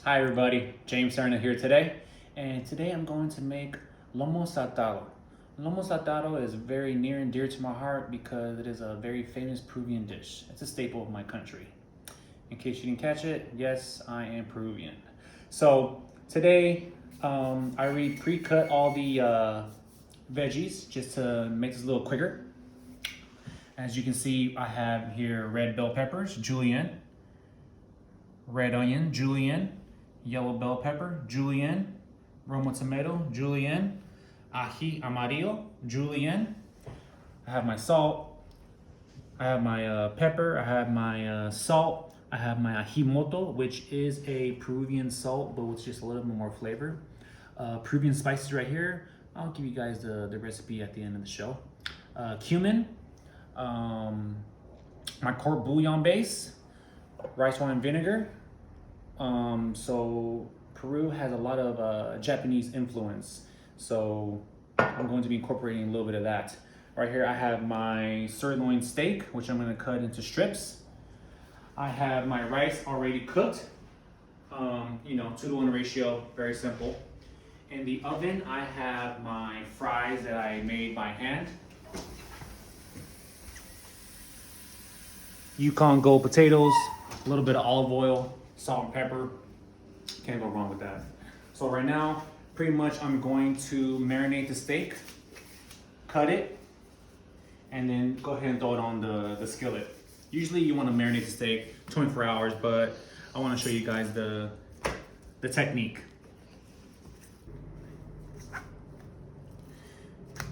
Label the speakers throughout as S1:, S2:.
S1: Hi everybody, James Serna here today, and today I'm going to make Lomo Saltado. Lomo Saltado is very near and dear to my heart because it is a very famous Peruvian dish. It's a staple of my country. In case you didn't catch it, yes, I am Peruvian. So today I already pre-cut all the veggies just to make this a little quicker. As you can see, I have here red bell peppers, julienne, red onion, julienne, yellow bell pepper, julienne, Roma tomato, julienne, ají amarillo, julienne. I have my salt, I have my pepper, I have my salt, I have my ajimoto, which is a Peruvian salt, but with just a little bit more flavor. Peruvian spices right here. I'll give you guys the recipe at the end of the show. Cumin, my court bouillon base, rice wine vinegar. So Peru has a lot of Japanese influence, so I'm going to be incorporating a little bit of that. Right here I have my sirloin steak, which I'm going to cut into strips. I have my rice already cooked, 2-to-1 ratio, very simple. In the oven I have my fries that I made by hand. Yukon Gold potatoes, a little bit of olive oil, salt and pepper. Can't go wrong with that. So right now, pretty much I'm going to marinate the steak, cut it, and then go ahead and throw it on the skillet. Usually you want to marinate the steak 24 hours, but I want to show you guys the technique.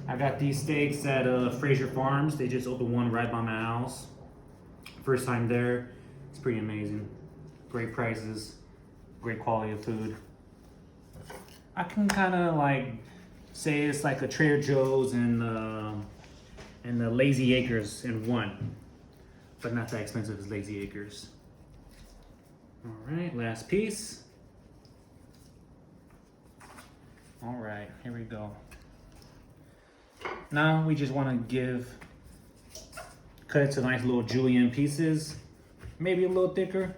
S1: I got these steaks at Fraser Farms. They just opened one right by my house. First time there, it's pretty amazing. Great prices, great quality of food. I can kind of like say it's like a Trader Joe's and the Lazy Acres in one, but not that expensive as Lazy Acres. All right, last piece. All right, here we go. Now we just want to cut it to nice little julienne pieces, maybe a little thicker.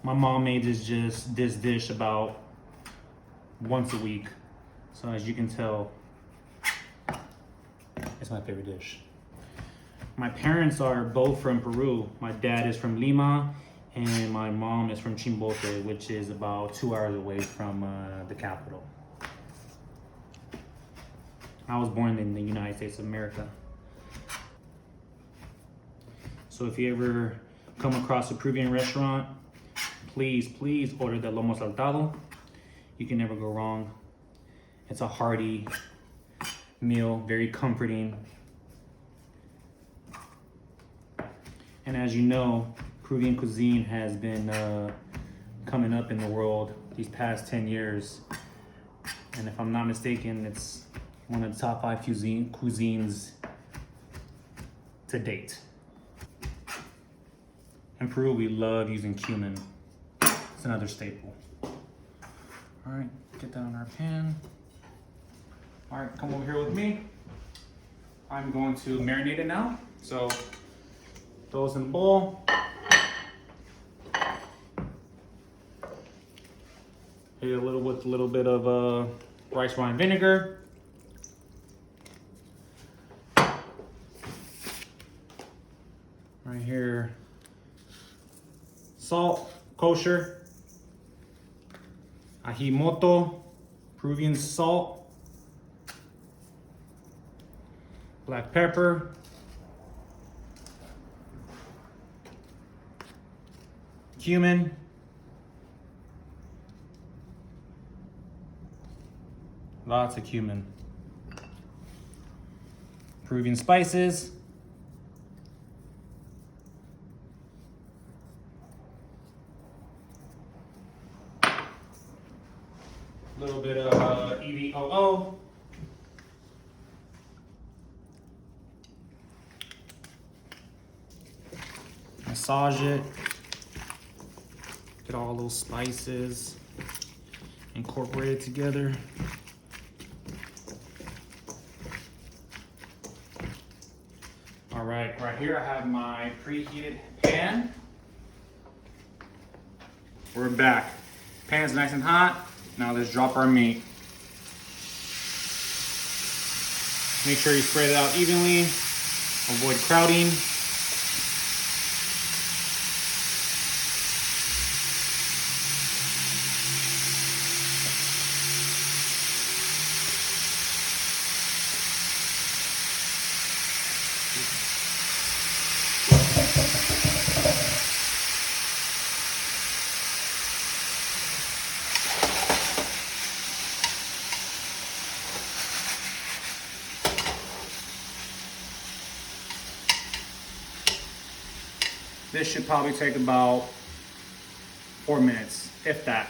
S1: My mom made this dish about once a week. So as you can tell, it's my favorite dish. My parents are both from Peru. My dad is from Lima and my mom is from Chimbote, which is about 2 hours away from the capital. I was born in the United States of America. So if you ever come across a Peruvian restaurant, please order the Lomo Saltado. You can never go wrong. It's a hearty meal, very comforting. And as you know, Peruvian cuisine has been coming up in the world these past 10 years. And if I'm not mistaken, it's one of the top 5 cuisines to date. In Peru, we love using cumin. It's another staple. All right, get that on our pan. All right, come over here with me. I'm going to marinate it now. So throw this in the bowl. Hit it with a little bit of rice wine vinegar. Right here, salt, kosher. Ajimoto, Peruvian salt, black pepper, cumin, lots of cumin, Peruvian spices, a little bit of EVOO. Massage it. Get all those spices. Incorporate it together. All right here I have my preheated pan. We're back. Pan's nice and hot. Now let's drop our meat. Make sure you spread it out evenly. Avoid crowding. This should probably take about 4 minutes, if that.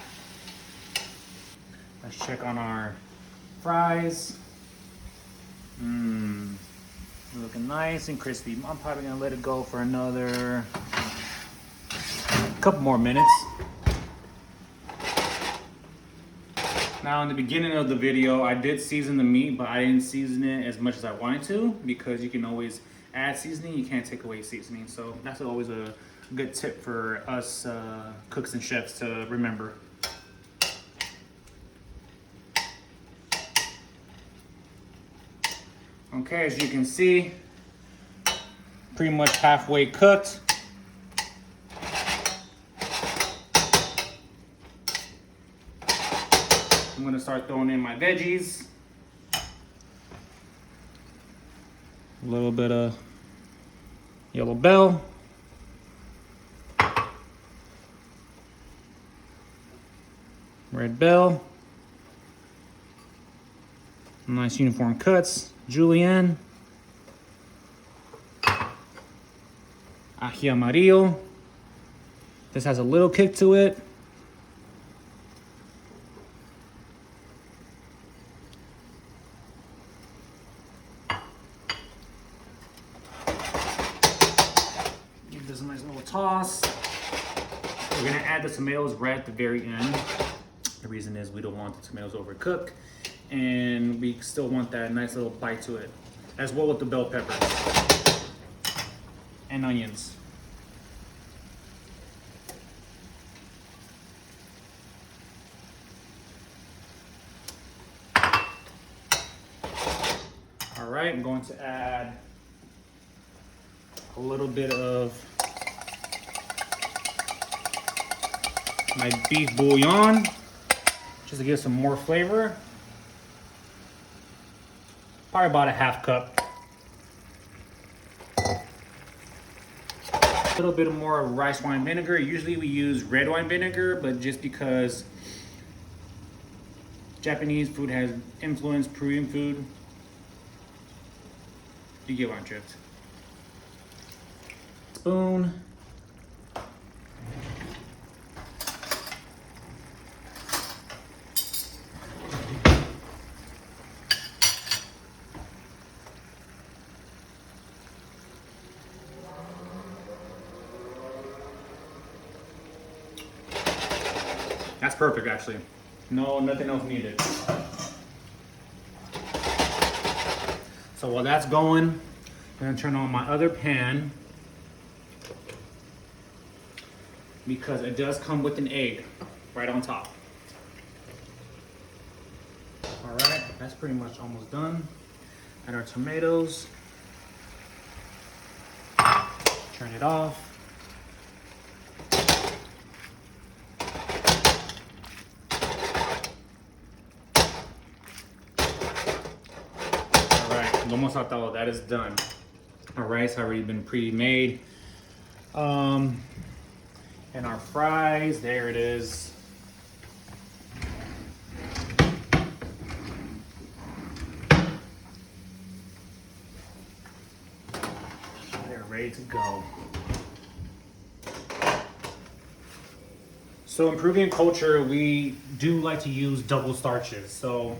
S1: Let's check on our fries. Looking nice and crispy. I'm probably gonna let it go for another couple more minutes. Now in the beginning of the video, I did season the meat, but I didn't season it as much as I wanted to, because you can always add seasoning, you can't take away seasoning. So that's always a good tip for us cooks and chefs to remember. Okay, as you can see, pretty much halfway cooked. I'm gonna start throwing in my veggies. A little bit of yellow bell. Red bell. Nice uniform cuts. Julienne. Ají amarillo. This has a little kick to it. Give this a nice little toss. We're gonna add the tomatoes right at the very end. The reason is we don't want the tomatoes overcooked, and we still want that nice little bite to it, as well with the bell peppers and onions. All right, I'm going to add a little bit of my beef bouillon, just to give some more flavor. Probably about a half cup. A little bit more rice wine vinegar. Usually we use red wine vinegar, but just because Japanese food has influenced Peruvian food, you get what I'm drift. Spoon. That's perfect, actually. No, nothing else needed. So while that's going, I'm gonna turn on my other pan, because it does come with an egg right on top. All right, that's pretty much almost done. Add our tomatoes. Turn it off. Lomo Saltado, that is done. Our rice has already been pre-made. And our fries, there it is. They're ready to go. So in Peruvian culture, we do like to use double starches. So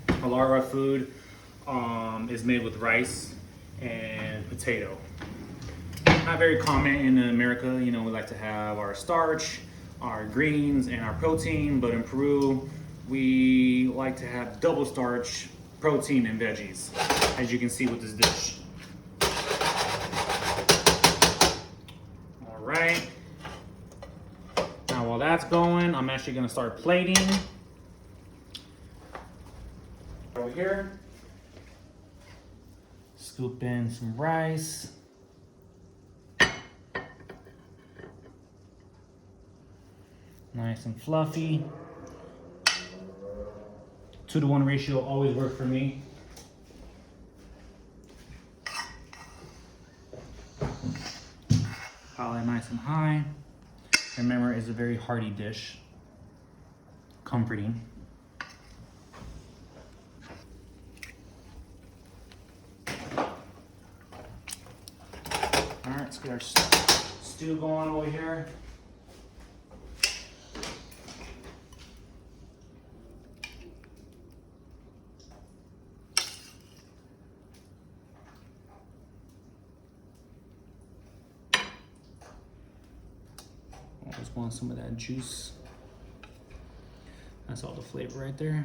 S1: a lot of our food is made with rice and potato. Not very common in America. You know, we like to have our starch, our greens, and our protein, but in Peru, we like to have double starch, protein, and veggies, as you can see with this dish. I'm actually gonna start plating. Over here, scoop in some rice. Nice and fluffy. 2-to-1 ratio always worked for me. Pile it nice and high. Remember, it's a very hearty dish. Comforting. All right, let's get our stew going over here. Always want some of that juice. That's all the flavor right there.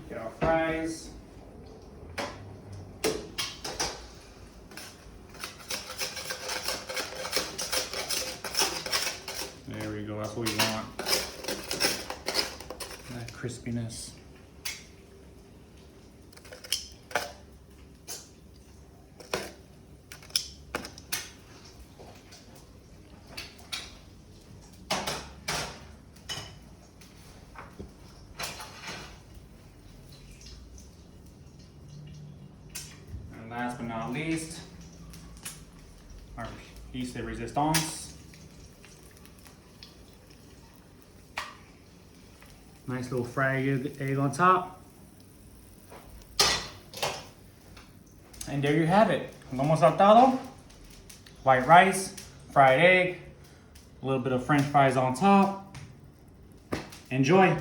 S1: Get our fries. There we go, that's what we want. That crispiness. And last but not least, our piece de resistance. Nice little fried egg on top. And there you have it. Lomo saltado, white rice, fried egg, a little bit of French fries on top. Enjoy.